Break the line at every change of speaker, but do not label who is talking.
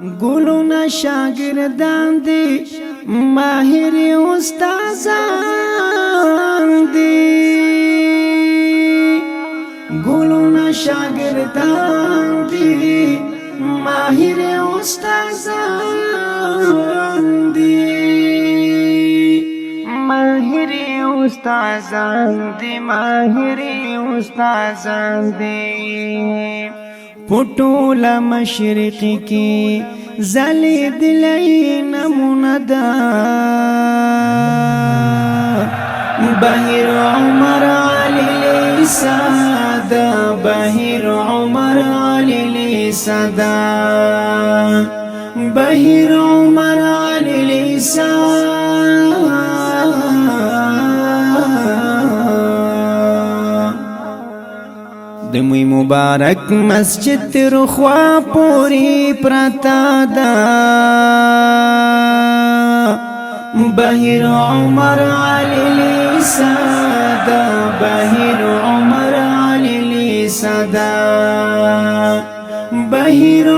ګلونه شاګردان دي ماهر استادان دي ګلونه شاګردان دي ماهر استادان دي ماهر استادان دي ماهر استادان دي پټول مشرق کی زلی دلی نمونه دا بهیر عمر علی لیسادا بهیر عمر علی لیسادا بهیر عمر علی لیسادا دموی مبارک مسجد رخوا پوری پرتا دا بهیر عمر علی لیسادا بهیر عمر علی لیسادا بهیر